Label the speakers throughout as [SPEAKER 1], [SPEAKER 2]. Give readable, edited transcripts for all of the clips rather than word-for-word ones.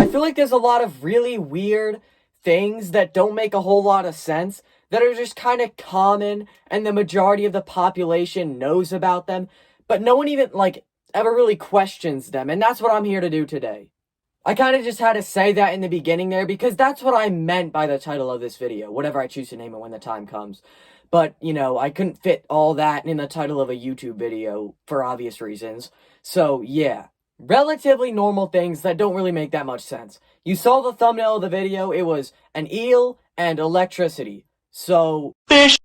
[SPEAKER 1] feel like there's a lot of really weird things that don't make a whole lot of sense that are just kind of common and the majority of the population knows about them, but no one even, ever really questions them, and that's what I'm here to do today. I kind of just had to say that in the beginning there because that's what I meant by the title of this video, whatever I choose to name it when the time comes. But, I couldn't fit all that in the title of a YouTube video for obvious reasons. So, yeah. Relatively normal things that don't really make that much sense. You saw the thumbnail of the video, it was an eel and electricity. So, fish!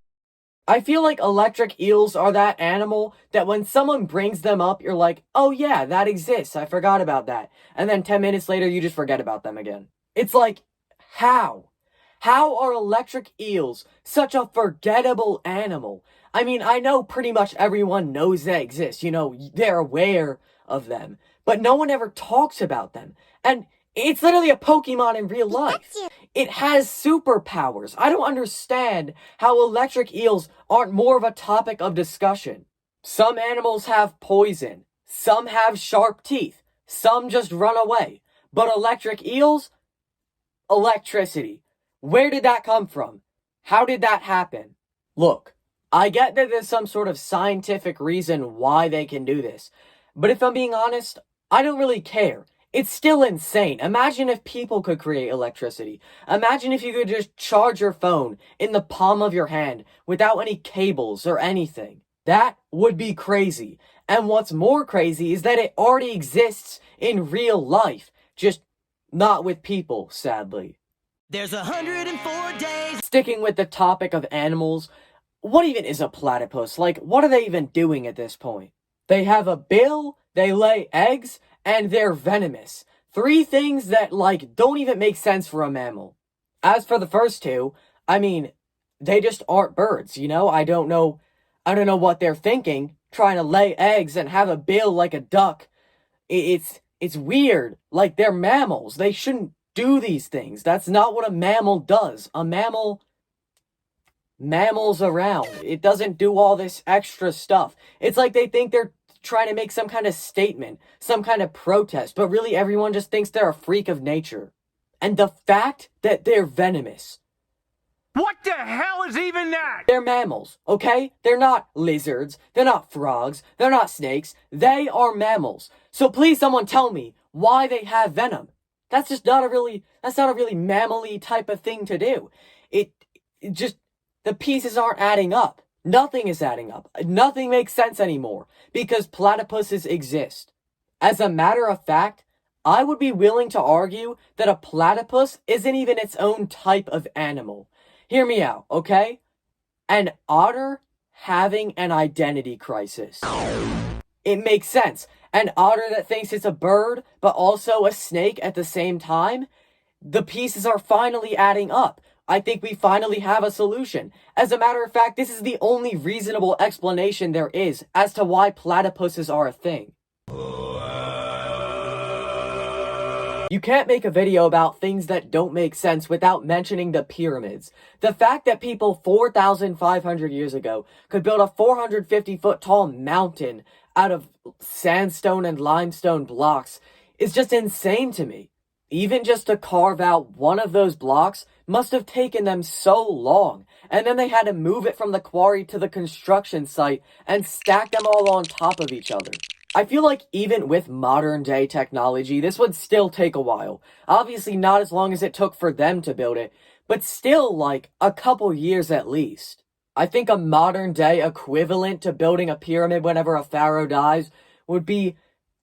[SPEAKER 1] I feel like electric eels are that animal that when someone brings them up, you're like, oh yeah, that exists, I forgot about that. And then 10 minutes later, you just forget about them again. It's like, how? How are electric eels such a forgettable animal? I mean, I know pretty much everyone knows they exist, they're aware of them. But no one ever talks about them. And it's literally a Pokemon in real life. It has superpowers. I don't understand how electric eels aren't more of a topic of discussion. Some animals have poison. Some have sharp teeth. Some just run away. But electric eels? Electricity. Where did that come from? How did that happen? Look, I get that there's some sort of scientific reason why they can do this. But if I'm being honest, I don't really care. It's still insane. Imagine if people could create electricity. Imagine if you could just charge your phone in the palm of your hand without any cables or anything. That would be crazy. And what's more crazy is that it already exists in real life, just not with people, sadly.
[SPEAKER 2] There's 104 days.
[SPEAKER 1] Sticking with the topic of animals, what even is a platypus? What are they even doing at this point? They have a bill, they lay eggs, and they're venomous. 3 things that, don't even make sense for a mammal. As for the first 2, I mean, they just aren't birds, I don't know what they're thinking, trying to lay eggs and have a bill like a duck. It's weird. They're mammals. They shouldn't do these things. That's not what a mammal does. A mammal mammals around. It doesn't do all this extra stuff. It's like they think they're trying to make some kind of statement, some kind of protest, but really everyone just thinks they're a freak of nature. And the fact that they're venomous.
[SPEAKER 3] What the hell is even that?
[SPEAKER 1] They're mammals, okay? They're not lizards, they're not frogs, they're not snakes, they are mammals. So please someone tell me why they have venom. That's not a really mammal-y type of thing to do. It just, the pieces aren't adding up. Nothing is adding up. Nothing makes sense anymore because platypuses exist. As a matter of fact, I would be willing to argue that a platypus isn't even its own type of animal. Hear me out, okay? An otter having an identity crisis. It makes sense. An otter that thinks it's a bird, but also a snake at the same time? The pieces are finally adding up. I think we finally have a solution. As a matter of fact, this is the only reasonable explanation there is as to why platypuses are a thing. You can't make a video about things that don't make sense without mentioning the pyramids. The fact that people 4,500 years ago could build a 450-foot tall mountain out of sandstone and limestone blocks is just insane to me. Even just to carve out one of those blocks must have taken them so long, and then they had to move it from the quarry to the construction site and stack them all on top of each other. I feel like even with modern day technology, this would still take a while. Obviously not as long as it took for them to build it, but still a couple years at least. I think a modern day equivalent to building a pyramid whenever a pharaoh dies would be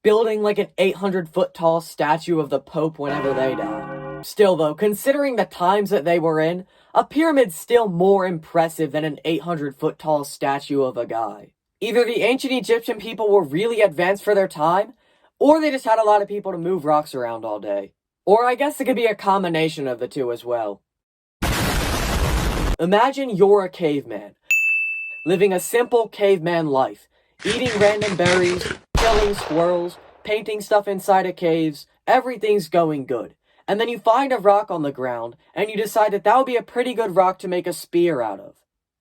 [SPEAKER 1] building an 800-foot tall statue of the Pope whenever they die. Still though, considering the times that they were in, a pyramid's still more impressive than an 800-foot tall statue of a guy. Either the ancient Egyptian people were really advanced for their time, or they just had a lot of people to move rocks around all day. Or I guess it could be a combination of the two as well. Imagine you're a caveman, living a simple caveman life, eating random berries, killing squirrels, painting stuff inside of caves, everything's going good. And then you find a rock on the ground, and you decide that would be a pretty good rock to make a spear out of.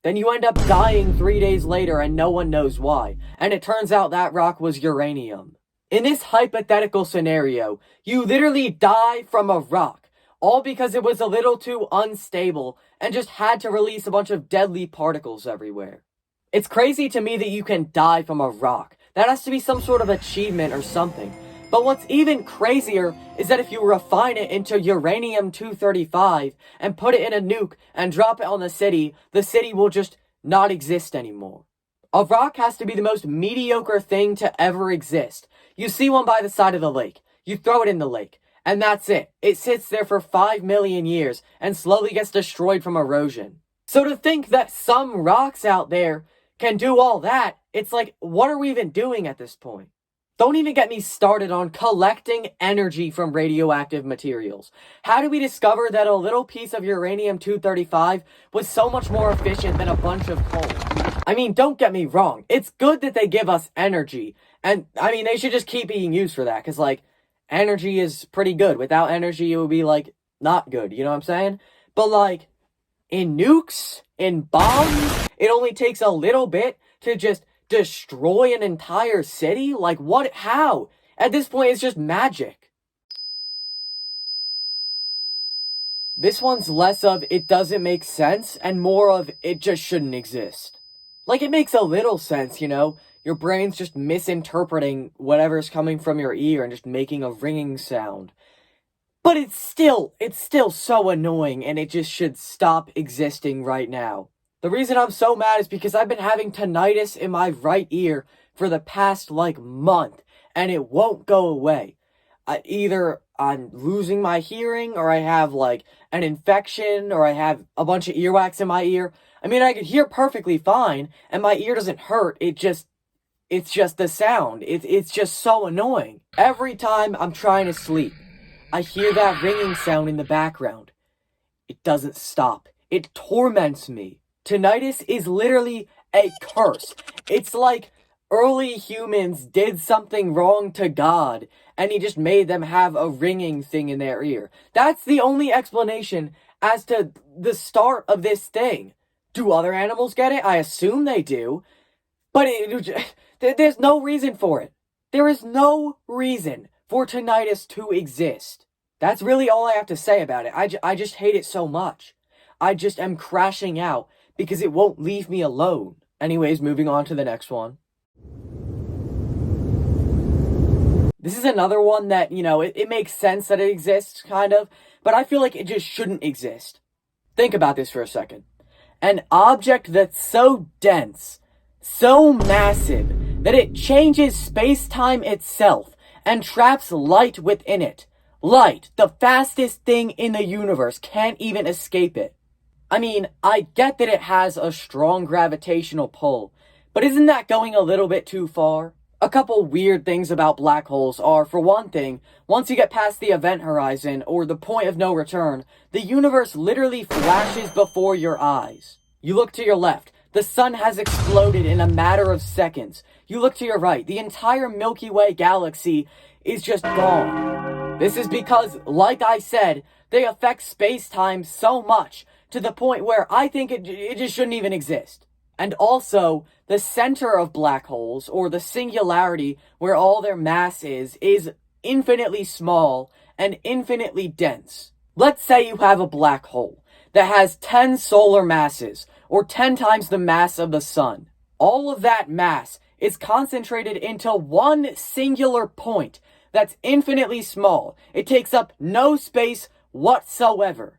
[SPEAKER 1] Then you end up dying 3 days later and no one knows why, and it turns out that rock was uranium. In this hypothetical scenario, you literally die from a rock, all because it was a little too unstable and just had to release a bunch of deadly particles everywhere. It's crazy to me that you can die from a rock. That has to be some sort of achievement or something. But what's even crazier is that if you refine it into uranium-235 and put it in a nuke and drop it on the city will just not exist anymore. A rock has to be the most mediocre thing to ever exist. You see one by the side of the lake, you throw it in the lake, and that's it. It sits there for 5 million years and slowly gets destroyed from erosion. So to think that some rocks out there can do all that, it's like, what are we even doing at this point? Don't even get me started on collecting energy from radioactive materials. How did we discover that a little piece of uranium-235 was so much more efficient than a bunch of coal? I mean, don't get me wrong. It's good that they give us energy. And, I mean, they should just keep being used for that. Because, like, energy is pretty good. Without energy, it would be, like, not good. You know what I'm saying? But, like, in nukes, in bombs, it only takes a little bit to just destroy an entire city? Like, what? How? At this point, it's just magic. This one's less of it doesn't make sense and more of it just shouldn't exist. Like, it makes a little sense, you know? Your brain's just misinterpreting whatever's coming from your ear and just making a ringing sound. But it's still so annoying and it just should stop existing right now. The reason I'm so mad is because I've been having tinnitus in my right ear for the past, like, month, and it won't go away. Either I'm losing my hearing, or I have, like, an infection, or I have a bunch of earwax in my ear. I mean, I could hear perfectly fine, and my ear doesn't hurt, it's just the sound. It's just so annoying. Every time I'm trying to sleep, I hear that ringing sound in the background. It doesn't stop. It torments me. Tinnitus is literally a curse. It's like early humans did something wrong to God, and he just made them have a ringing thing in their ear. That's the only explanation as to the start of this thing. Do other animals get it? I assume they do. But there's no reason for it. There is no reason for tinnitus to exist. That's really all I have to say about it. I just hate it so much. I just am crashing out because it won't leave me alone. Anyways, moving on to the next one. This is another one that, you know, it makes sense that it exists, kind of, but I feel like it just shouldn't exist. Think about this for a second. An object that's so dense, so massive, that it changes space-time itself and traps light within it. Light, the fastest thing in the universe, can't even escape it. I mean, I get that it has a strong gravitational pull, but isn't that going a little bit too far? A couple weird things about black holes are, for one thing, once you get past the event horizon, or the point of no return, the universe literally flashes before your eyes. You look to your left, the sun has exploded in a matter of seconds. You look to your right, the entire Milky Way galaxy is just gone. This is because, like I said, they affect space-time so much, to the point where I think it just shouldn't even exist. And also, the center of black holes, or the singularity where all their mass is infinitely small and infinitely dense. Let's say you have a black hole that has 10 solar masses, or 10 times the mass of the sun. All of that mass is concentrated into one singular point that's infinitely small. It takes up no space whatsoever.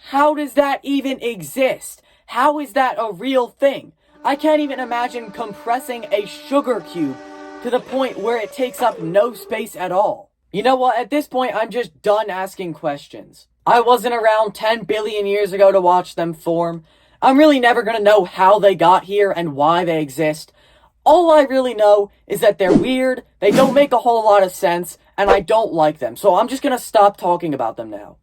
[SPEAKER 1] How does that even exist? How is that a real thing? I can't even imagine compressing a sugar cube to the point where it takes up no space at all. You know what? At this point, I'm just done asking questions. I wasn't around 10 billion years ago to watch them form. I'm really never gonna know how they got here and why they exist. All I really know is that they're weird, they don't make a whole lot of sense, and I don't like them. So I'm just gonna stop talking about them now.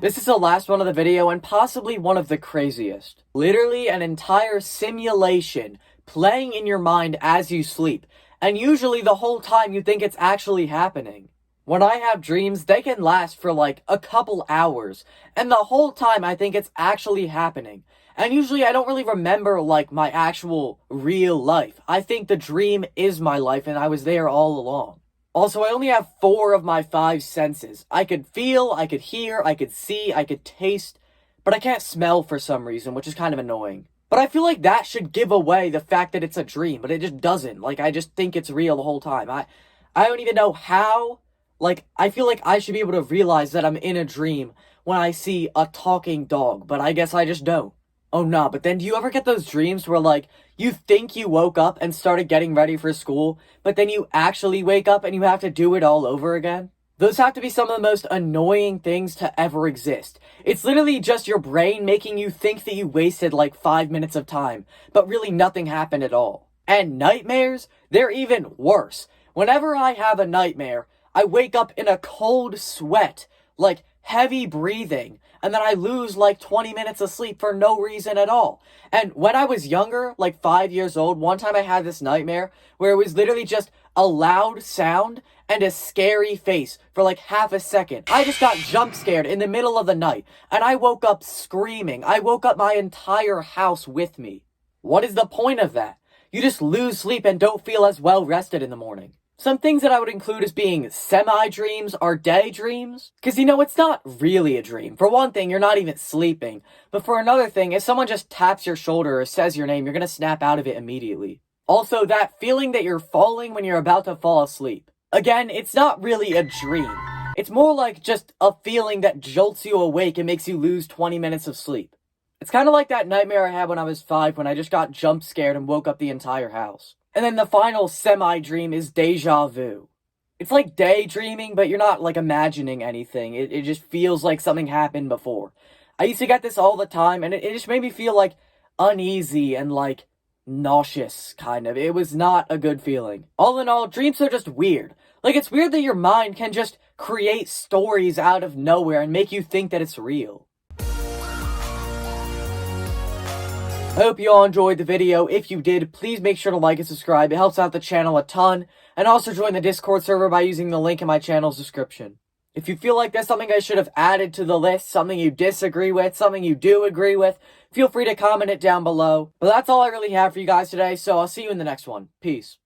[SPEAKER 1] This is the last one of the video and possibly one of the craziest. Literally an entire simulation playing in your mind as you sleep, and usually the whole time you think it's actually happening. When I have dreams, they can last for like a couple hours, and the whole time I think it's actually happening. And usually I don't really remember like my actual real life. I think the dream is my life and I was there all along. Also, I only have 4 of my 5 senses. I could feel, I could hear, I could see, I could taste, but I can't smell for some reason, which is kind of annoying. But I feel like that should give away the fact that it's a dream, but it just doesn't. Like, I just think it's real the whole time. I don't even know how. Like, I feel like I should be able to realize that I'm in a dream when I see a talking dog, but I guess I just don't. Oh, nah, but then do you ever get those dreams where, like, you think you woke up and started getting ready for school, but then you actually wake up and you have to do it all over again? Those have to be some of the most annoying things to ever exist. It's literally just your brain making you think that you wasted like 5 minutes of time, but really nothing happened at all. And nightmares? They're even worse. Whenever I have a nightmare, I wake up in a cold sweat, like heavy breathing, and then I lose like 20 minutes of sleep for no reason at all. And when I was younger, like 5 years old, one time I had this nightmare where it was literally just a loud sound and a scary face for like half a second. I just got jump scared in the middle of the night, and I woke up screaming. I woke up my entire house with me. What is the point of that? You just lose sleep and don't feel as well rested in the morning. Some things that I would include as being semi-dreams are daydreams. Because, you know, it's not really a dream. For one thing, you're not even sleeping. But for another thing, if someone just taps your shoulder or says your name, you're going to snap out of it immediately. Also, that feeling that you're falling when you're about to fall asleep. Again, it's not really a dream. It's more like just a feeling that jolts you awake and makes you lose 20 minutes of sleep. It's kind of like that nightmare I had when I was 5 when I just got jump scared and woke up the entire house. And then the final semi-dream is deja vu. It's like daydreaming, but you're not, like, imagining anything. It just feels like something happened before. I used to get this all the time, and it just made me feel, like, uneasy and, like, nauseous, kind of. It was not a good feeling. All in all, dreams are just weird. Like, it's weird that your mind can just create stories out of nowhere and make you think that it's real. I hope you all enjoyed the video. If you did, please make sure to like and subscribe. It helps out the channel a ton. And also join the Discord server by using the link in my channel's description. If you feel like there's something I should have added to the list, something you disagree with, something you do agree with, feel free to comment it down below. But that's all I really have for you guys today, so I'll see you in the next one. Peace.